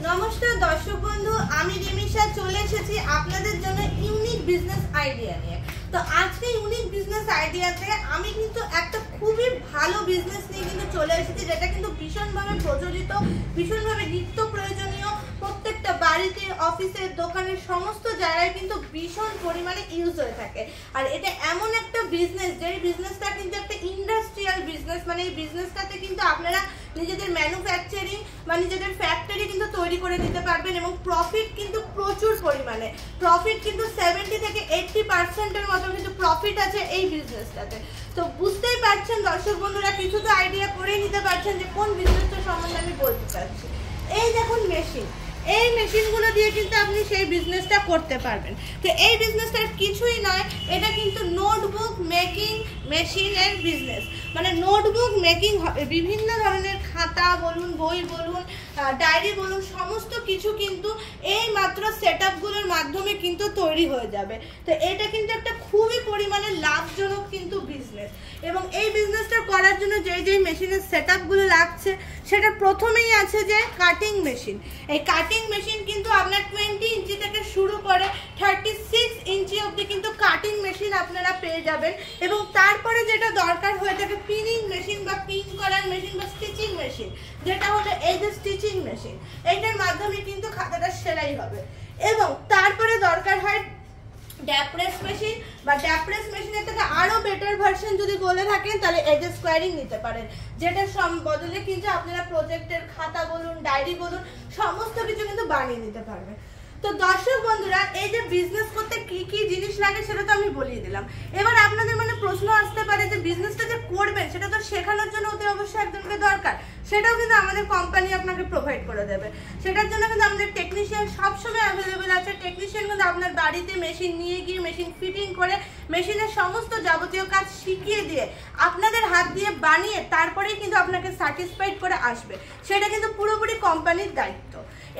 নমস্কার দর্শক বন্ধু, আমি রিমিশা চলে এসেছি আপনাদের জন্য ইউনিক বিজনেস আইডিয়া নিয়ে। তো আজকে ইউনিক বিজনেস আইডিয়াতে আমি কিন্তু একটা খুবই ভালো বিজনেস নিয়ে কিন্তু চলে এসেছি, যেটা কিন্তু ভীষণভাবে প্রচলিত, ভীষণভাবে নিত্য প্রয়োজনীয়, প্রত্যেকটা বাড়িতে, অফিসে, দোকানের সমস্ত জায়গায় কিন্তু ভীষণ পরিমাণে ইউজ হয়ে থাকে। আর এটা এমন একটা বিজনেস, যে বিজনেসটা কিন্তু একটা ইন্ডাস্ট্রিয়াল বিজনেস, মানে এই বিজনেসটাতে কিন্তু আপনারা নিজেদের ম্যানুফ্যাকচারিং বা নিজেদের ফ্যাক্টরি কিন্তু তৈরি করে নিতে পারবেন এবং প্রফিট কিন্তু প্রচুর পরিমাণে, প্রফিট কিন্তু 70 থেকে 80% মতো কিন্তু প্রফিট আছে এই বিজনেসটাতে। তো বুঝতেই পারছেন দর্শক বন্ধুরা, কিছু তো আইডিয়া করে নিতে পারছেন যে কোন বিজনেসটা সম্বন্ধে আমি বলতে চাচ্ছি। এই দেখুন মেশিন, এই মেশিনগুলো দিয়ে কিন্তু আপনি সেই বিজনেসটা করতে পারবেন। তো এই বিজনেসটা কিছুই নয়, এটা কিন্তু নোটবুক মেকিং মেশিনের বিজনেস। মানে নোটবুক মেকিং হবে, বিভিন্ন ধরনের খাতা বলুন, বই বলুন, ডায়েরি বলুন, সমস্ত কিছু কিন্তু এই মাত্র সেটআপগুলোর মাধ্যমে কিন্তু তৈরি হয়ে যাবে। তো এটা কিন্তু একটা খুবই পরিমাণে লাভজনক কিন্তু বিজনেস। এবং এই বিজনেসটা করার জন্য যে মেশিনের সেটআপগুলো লাগছে, সেটা প্রথমেই আছে যে কাটিং মেশিন। এই কাটিং মেশিন কিন্তু আপনার 20 ইঞ্চি থেকে শুরু করে 36 ইঞ্চি অবধি কিন্তু কাটিং মেশিন আপনারা পেয়ে যাবেন। এবং তারপরে যেটা দরকার হয়ে থাকে পিনিং মেশিন বা পিন করার মেশিন বা স্টিচিং মেশিন, যেটা হলো এই যে স্টিচিং মেশিন, এইটার মাধ্যমে কিন্তু খাতাটা সেলাই হবে। এবং তারপরে দরকার হয় ড্যাপ্রেস মেশিন, বা ড্যাপ্রেস মেশিনের থেকে আরো বেটার ভার্সন যদি বলে থাকেন তাহলে এজ স্কোয়ারিং নিতে পারেন, যেটার বদলে কিন্তু আপনারা প্রজেক্টের খাতা বলুন, ডায়েরি বলুন, সমস্ত কিছু কিন্তু বানিয়ে নিতে পারবেন। তো দর্শক বন্ধুরা, এই যে বিজনেস করতে কি কি জিনিস লাগে সেটা তো আমি বলিয়ে দিলাম। এবার আপনাদের মানে প্রশ্ন আসতে পারে যে বিজনেসটা যে করবেন সেটা তো শেখানোর জন্য অতি অবশ্যই একজনকে দরকার, সেটাও কিন্তু আমাদের কোম্পানি আপনাকে প্রোভাইড করে দেবে। সেটার জন্য কিন্তু আমাদের টেকনিশিয়ান সবসময় অ্যাভেলেবেল আছে। টেকনিশিয়ান কিন্তু আপনার বাড়িতে মেশিন নিয়ে গিয়ে মেশিন ফিটিং করে মেশিনের সমস্ত যাবতীয় কাজ শিখিয়ে দিয়ে আপনাদের হাত দিয়ে বানিয়ে তারপরেই কিন্তু আপনাকে স্যাটিসফাইড করে আসবে। সেটা কিন্তু পুরোপুরি কোম্পানির দায়িত্ব।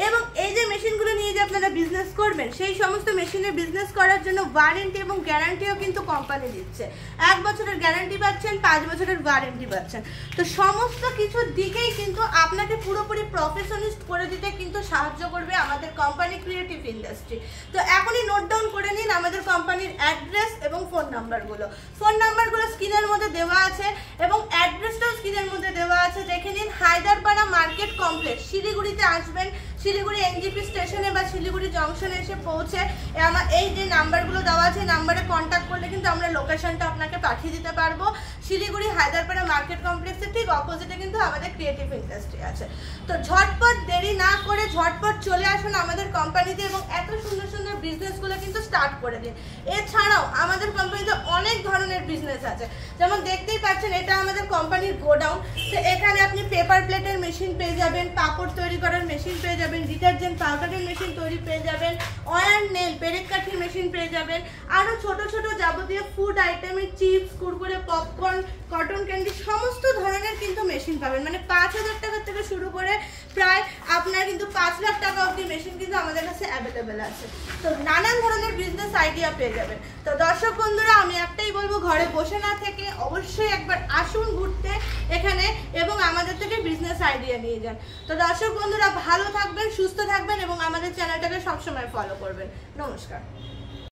এবং এই যে মেশিনগুলো নিয়ে যে আপনারা বিজনেস করবেন, সেই সমস্ত মেশিনে বিজনেস করার জন্য ওয়ারেন্টি এবং গ্যারান্টিও কিন্তু কোম্পানি দিচ্ছে। 1 বছরের গ্যারান্টি পাচ্ছেন, 5 বছরের ওয়ারেন্টি পাচ্ছেন। তো সমস্ত কিছু দিকেই কিন্তু আপনাকে পুরোপুরি প্রফেশনালিস্ট করে দিতে কিন্তু সাহায্য করবে আমাদের কোম্পানি ক্রিয়েটিভ ইন্ডাস্ট্রি। তো এখনই নোট ডাউন করে নিন আমাদের কোম্পানির অ্যাড্রেস এবং ফোন নাম্বারগুলো। ফোন নাম্বারগুলো স্ক্রিনের মধ্যে দেওয়া আছে এবং অ্যাড্রেসটাও স্ক্রিনের মধ্যে দেওয়া আছে, দেখে নিন। হায়দারপাড়া মার্কেট কমপ্লেক্স, শিলিগুড়িতে আসবেন, শিলিগুড়ি এনজিপি স্টেশনে বা শিলিগুড়ি জংশনে এসে পৌঁছে আমার এই যে নাম্বারগুলো দেওয়া আছে, নাম্বারে কন্ট্যাক্ট করলে কিন্তু আমরা লোকেশনটা আপনাকে পাঠিয়ে দিতে পারবো। শিলিগুড়ি হায়দারপাড়া মার্কেট কমপ্লেক্সের ঠিক অপোজিটে কিন্তু আমাদের ক্রিয়েটিভ ইন্ডাস্ট্রি আছে। তো ঝটপট দেরি না করে ঝটপট চলে আসুন আমাদের কোম্পানিতে এবং এত সুন্দর সুন্দর বিজনেসগুলো কিন্তু স্টার্ট করে দিন। এছাড়াও আমাদের কোম্পানিতে অনেক ধরনের বিজনেস আছে, যেমন দেখতেই পাচ্ছেন এটা আমাদের কোম্পানির গোডাউন। তো এখানে আপনি পেপার প্লেটের মেশিন পেয়ে যাবেন, পাপড় তৈরি করার মেশিন পেয়ে যাবেন, ডিটারজেন্ট পাউডারের মেশিন তৈরি পেয়ে যাবেন, অয়েল নেল পেরেক কাঠির মেশিন পেয়ে যাবেন, আরো ছোট ছোট যাবতীয় ফুড আইটেমের chips, Kurkure, popcorn, cotton candy, সমস্ত ধরনের কিন্তু মেশিন পাবেন। মানে 5000 টাকা থেকে শুরু করে প্রায় আপনার কিন্তু 5 লাখ টাকা অবধি মেশিন কিন্তু আমাদের কাছে অ্যাভেলেবেল আছে। তো নানান ধরনের বিজনেস আইডিয়া পেয়ে যাবেন। তো দর্শক বন্ধুরা, আমি একটাই বলবো, ঘরে বসে না থেকে অবশ্যই একবার আসুন ঘুরতে এখানে এবং আমাদের থেকে বিজনেস আইডিয়া নিয়ে যান। তো দর্শক বন্ধুরা, ভালো থাকবেন, সুস্থ থাকবেন এবং আমাদের চ্যানেলটাকে সবসময় ফলো করবেন। নমস্কার।